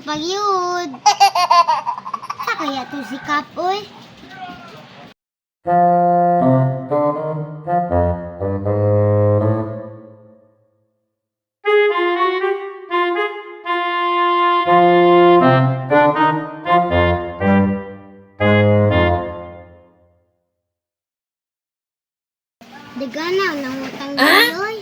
pagyud. Sa kaya to si Kap, oy? Dagana, nangutang oy.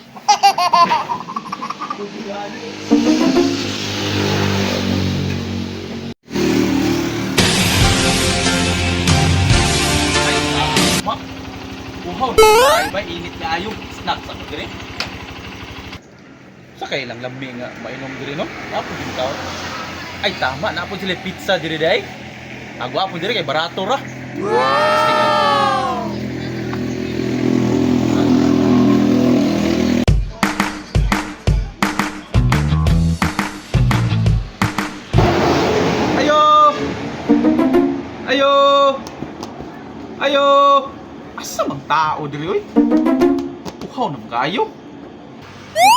Uhaw, ay ba init na ayong snack sa dire. Sakay lang lambi nga mainom dire no. Apo din tao. Ay tama na po sila pizza dire day. Agwa po dire kay barato ra. Ayo! Ayo! Ayo! Asa mang tao diri oy? Uhaw nang kayo.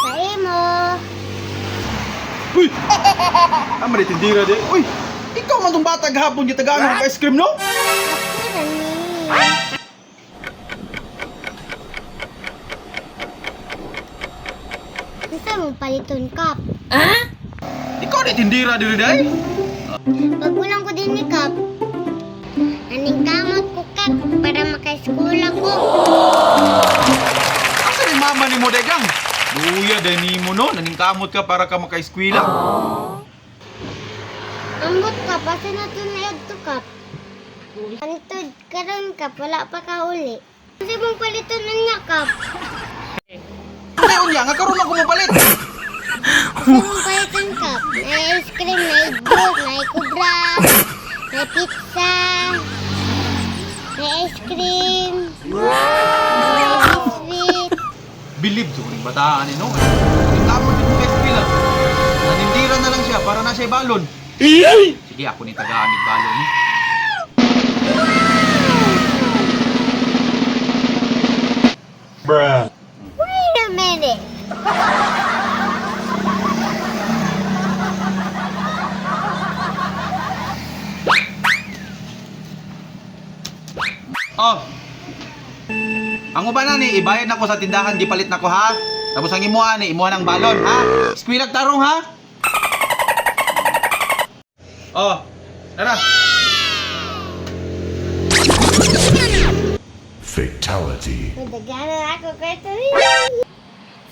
Sa imo. Uy! Ama ni tindira di. Uy! Ikaw man tong bata gahapon yung tagaan ng ice cream no? Ako ni. Isa mo paliton, Kap. Ikaw ni tindira diri day. Pagkulang ko din ni Kap, aning kamot ko, Kap, para maka-school ako. Asa ni mama ni mo dagang? Luya day nimo no, naningkamot ka para ka maka-eskwela. Ambot, Kap, asa na ito na to, Kap? Antod, karon, Kap, wala pa ka uli. Kasi mong paliton na niya, Kap. Ay unya nga karon ako mapalit. Kasi mong paliton, Kap. May ice cream, may iglog, may kubra, may pizza, may ice cream, may biscuit. Believe sa kuning bataan ni no. Naningkamot din mo ka-eskwela. Nanindira na lang siya para na siya balon. Sige ako ni tagaan ni balon ni. Bruh. Wait a minute. Oh. Ang uban na ni ibayad nako sa tindahan gipalit nako ha. Tapos ang imuha ni imuha ng balon ha. Eskwela tarong ha. Oh. Tara. Fatality. Madagana ako kay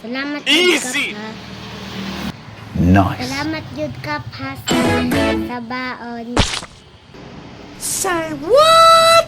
Salamat Easy. Kap, ha. Nice. Salamat jud, Kap, ha, sa baon. Say what?